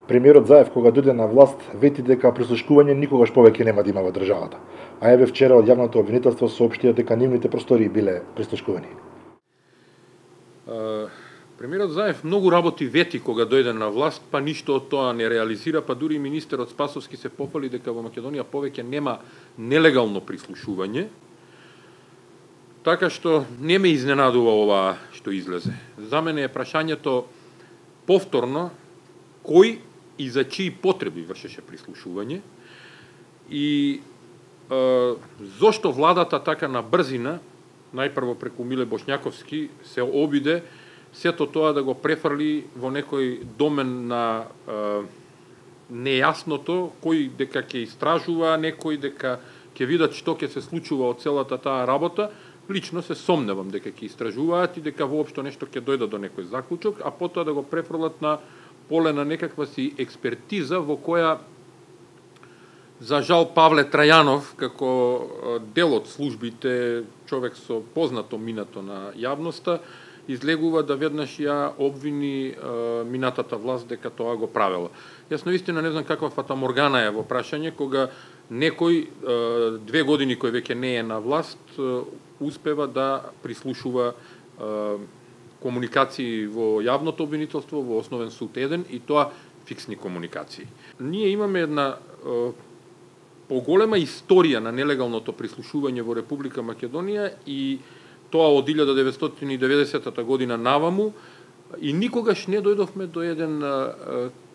Премиерот Заев кога дојде на власт вети дека прислушкување никогаш повеќе нема да има во државата. А еве вчера од јавното обвинителство соопштија дека нивните простори биле прислушкувани. Премиерот Заев многу работи вети кога дојде на власт, па ништо од тоа не реализира, па дури и министерот Спасовски се пофали дека во Македонија повеќе нема нелегално прислушување. Така што не ме изненадува ова што излезе. За мене е прашањето повторно кој и за чии потреби вршеше прислушување и зошто владата така на брзина, најпрво преку Миле Бошњаковски, се обиде сето тоа да го префрли во некој домен на нејасното, кој дека ќе истражува, некој дека ќе видат што ќе се случува од целата таа работа. Лично се сомневам дека ќе истражуваат и дека воопшто нешто ќе дојдат до некој заклучок, а потоа да го префрлат на поле на некаква си експертиза во која за жал Павле Трајанов како дел од службите, човек со познато минато на јавноста, излегува да веднаш ја обвини минатата власт дека тоа го правела. Јас наистина не знам каква фатаморгана е во прашање кога некој 2 години кој веќе не е на власт успева да прислушува комуникации во јавното обвинителство, во Основен суд 1 и тоа фиксни комуникации. Ние имаме една поголема историја на нелегалното прислушување во Република Македонија и тоа од 1990 година наваму и никогаш не дојдовме до еден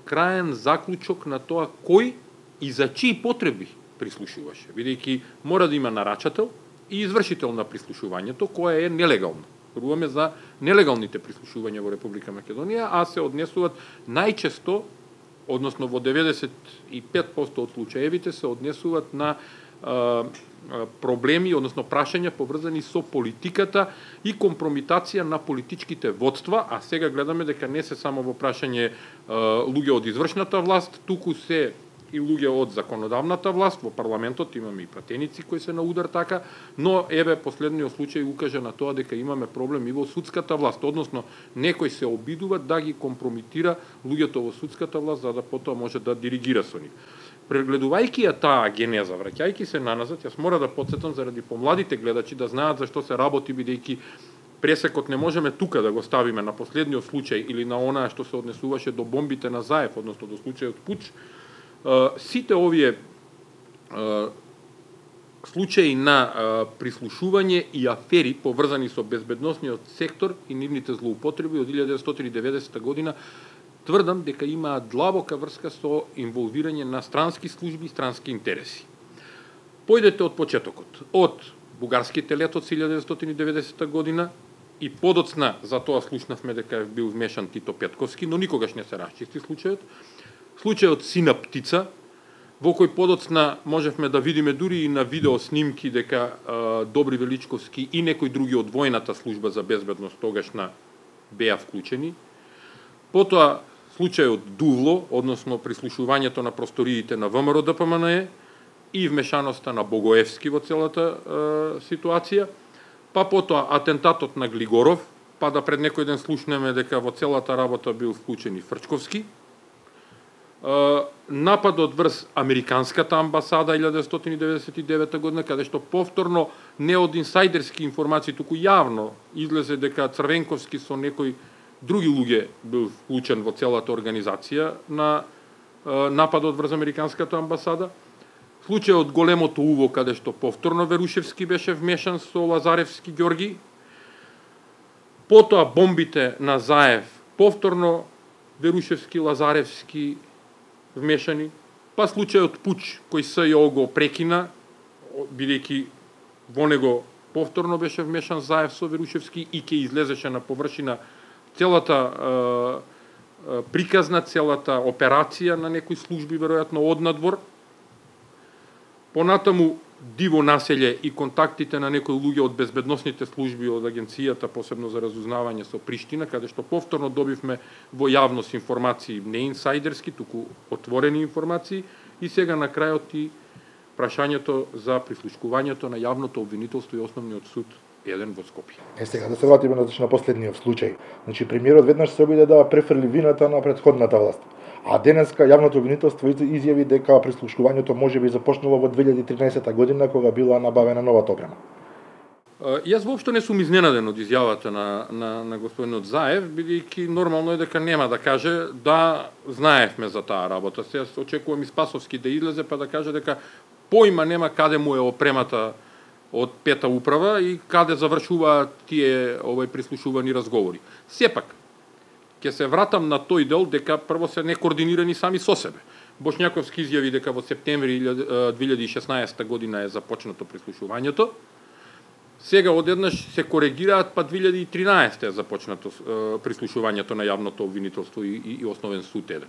краен заклучок на тоа кој и за чии потреби прислушуваше, бидејќи мора да има нарачател и извршител на прислушувањето, кое е нелегално. Зборуваме за нелегалните прислушувања во Република Македонија, а се однесуваат најчесто, односно во 95% од случаевите се однесуваат на проблеми, односно прашања поврзани со политиката и компромитација на политичките водства, а сега гледаме дека не се само во прашање луѓе од извршната власт, туку се и луѓе од законодавната власт, во парламентот имаме и пратеници кои се на удар така, но еве последниот случај укажа на тоа дека имаме проблем и во судската власт, односно некој се обидува да ги компромитира луѓето во судската власт за да потоа може да диригира со нив. Прегледувајќи ја таа генеза, враќајќи се наназад, јас мора да потсетам заради помладите гледачи да знаат зашто се работи, бидејќи пресекот не можеме тука да го ставиме на последниот случај или на онаа што се однесуваше до бомбите на Заев, односно до случајот Пуч. Сите овие случаи на прислушување и афери поврзани со безбедносниот сектор и нивните злоупотреби од 1990 година тврдам дека имаат длабока врска со инволвирање на странски служби и странски интереси. Појдете од почетокот, од бугарските летоци 1990 година и подоцна за тоа слушнавме дека бил вмешан Тито Петковски, но никогаш не се расчисти случајот. Случајот Сина птица, во кој подоцна можевме да видиме дури и на видео снимки дека Добри Величковски и некои други од војната служба за безбедност тогашна беа вклучени. Потоа случајот Дувло, односно прислушувањето на просториите на ВМРО ДПМНЕ и вмешаноста на Богоевски во целата ситуација, па потоа атентатот на Глигоров, па да пред некој ден слушнеме дека во целата работа бил вклучен и Фрчковски, нападот врз Американската амбасада 1999 година, каде што повторно не од инсайдерски информации, туку јавно излезе дека Црвенковски со некои други луѓе бил вклучен во целата организација на нападот врз Американската амбасада. Случајот Големото уво, каде што повторно Верушевски беше вмешан со Лазаревски Ѓорги. Потоа бомбите на Заев, повторно Верушевски, Лазаревски вмешани, па случајот Пуч, кој СЈО го прекина, бидејќи во него повторно беше вмешан Заев со Верушевски и ќе излезеше на површина целата приказна, целата операција на некои служби, веројатно од надвор. Понатаму диво населје и контактите на некои луѓе од безбедносните служби од агенцијата, посебно за разузнавање со Приштина, каде што повторно добивме во јавност информации не инсайдерски, туку отворени информации, и сега на крајот и прашањето за прислушкувањето на јавното обвинителство и Основниот суд 1 во Скопје. Сега да се вратиме на последниот случај. Значи премиерот веднаш се обиде да префрли вината на претходната власт. А денеска јавното обвинителство изјави дека прислушувањето можеби започнало во 2013 година кога била набавена новата опрема. Јас воопшто не сум изненаден од изјавата на господинот Заев, бидејќи нормално е дека нема да каже да знаевме за таа работа. Се очекувам и Спасовски да излезе па да каже дека појма нема каде му е опремата од пета управа и каде завршуваат тие прислушувани разговори. Сепак, ќе се вратам на тој дел дека прво се некоординирани сами со себе. Бошњаковски изјави дека во септември 2016 година е започнато прислушувањето. Сега одеднаш се коригираат, па 2013 е започнато прислушувањето на јавното обвинителство и основен суд еден.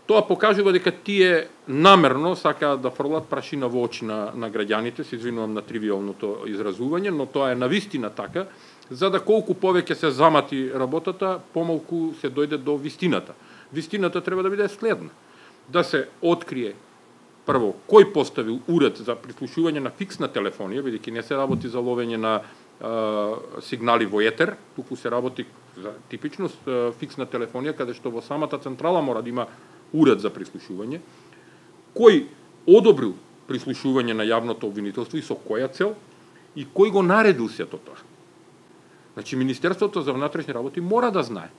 Тоа покажува дека тие намерно сакаат да фрлат прашина во очи на граѓаните, се извинувам на тривиалното изразување, но тоа е навистина така, за да колку повеќе се замати работата, помалку се дојде до вистината. Вистината треба да биде следна. Да се открие прво кој поставил уред за прислушување на фиксна телефонија, бидејќи не се работи за ловење на сигнали во етер, туку се работи за типично фиксна телефонија, каде што во самата централа мора да има уред за прислушување, кој одобрил прислушување на јавното обвинителство и со која цел, и кој го наредил сето тоа. Значи, Министерството за внатрешни работи мора да знае.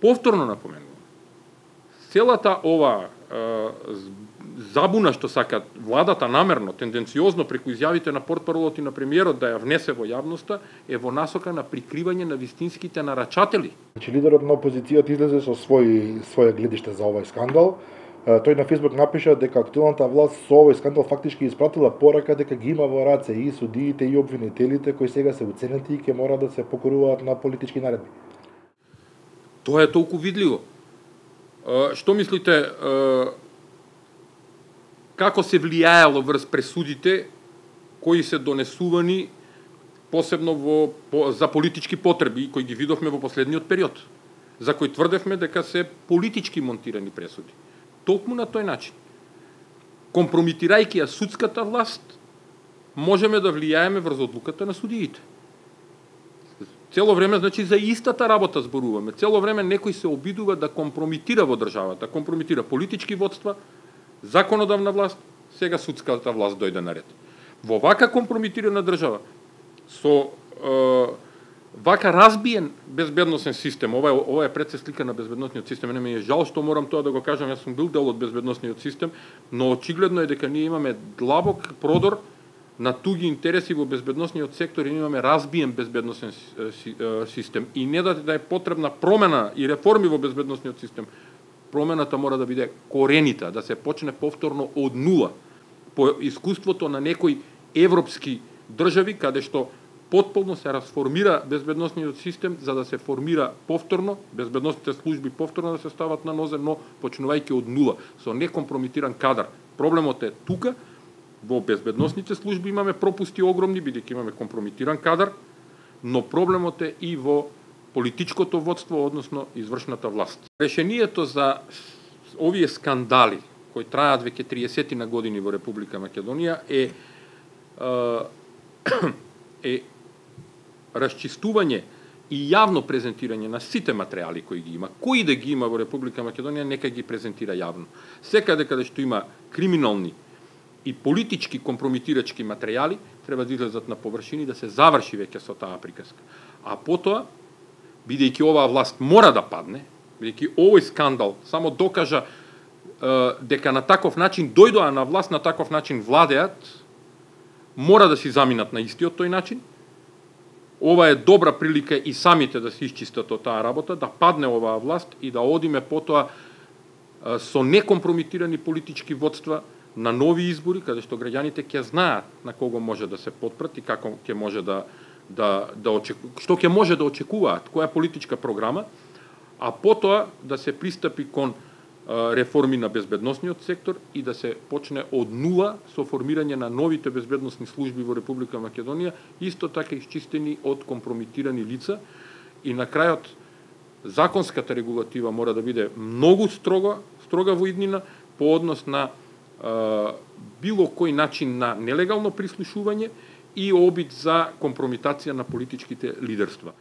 Повторно напоменувам, целата ова забуна што сакат владата намерно, тенденциозно преку изјавите на портпаролот и на премиерот да ја внесе во јавноста, е во насока на прикривање на вистинските нарачатели. Значи, лидерот на опозицијата излезе со своје гледиште за овој скандал. Тој на Фейсбук напиша дека актуелната власт со овој скандал фактички испратила порака дека ги има во раце и судиите и обвинителите кои сега се уценети и ќе мора да се покоруваат на политички наредби. Тоа е толку видливо. Што мислите, како се влијаело врз пресудите кои се донесувани посебно за политички потреби кои ги видовме во последниот период, за кои тврдевме дека се политички монтирани пресуди. Толку на тој начин. Компромитирајќи ја судската власт, можеме да влијаеме врз одлуката на судиите. Цело време, значи, за истата работа зборуваме. Цело време некој се обидува да компромитира во државата, компромитира политички водства, законодавна власт, сега судската власт дојде на ред. Во вака компрометирана држава, со вака разбиен безбедносен систем, ова е пред се слика на безбедносниот систем, не ми е жал што морам тоа да го кажам, јас сум бил дел од безбедносниот систем, но очигледно е дека ние имаме длабок продор на туги интереси во безбедносниот сектор и имаме разбиен безбедносен систем. И не да е потребна промена и реформи во безбедносниот систем, промената мора да биде коренита, да се почне повторно од нула, по искуството на некои европски држави, каде што потполно се расформира безбедносниот систем за да се формира повторно, безбедносните служби повторно да се стават на нозе, но почнувајќи од нула, со некомпромитиран кадар. Проблемот е тука, во безбедносните служби имаме пропусти огромни, бидејќи имаме компромитиран кадар, но проблемот е и во политичкото водство, односно извршната власт. Решението за овие скандали, кои траат веќе 30 на години во Република Македонија, е расчистување и јавно презентирање на сите материјали кои ги има. Кои да ги има во Република Македонија, нека ги презентира јавно. Секаде каде што има криминални и политички компрометирачки материјали, треба да излезат на површини, да се заврши веќе со таа приказка. А потоа, бидејќи оваа власт мора да падне, бидејќи овој скандал само докажа дека на таков начин дојдоа на власт, на таков начин владеат, мора да си заминат на истиот тој начин. Ова е добра прилика и самите да се исчистат од таа работа, да падне оваа власт и да одиме потоа со некомпрометирани политички водства на нови избори, каде што граѓаните ќе знаат на кого може да се потпрат и како ќе може што ќе може да очекуваат, која политичка програма, а потоа да се пристапи кон реформи на безбедносниот сектор и да се почне од нула со формирање на новите безбедносни служби во Република Македонија, исто така исчистени од компрометирани лица и на крајот законската регулатива мора да биде многу строга во иднина по однос на било кој начин на нелегално прислушување и обид за компрометација на политичките лидерства.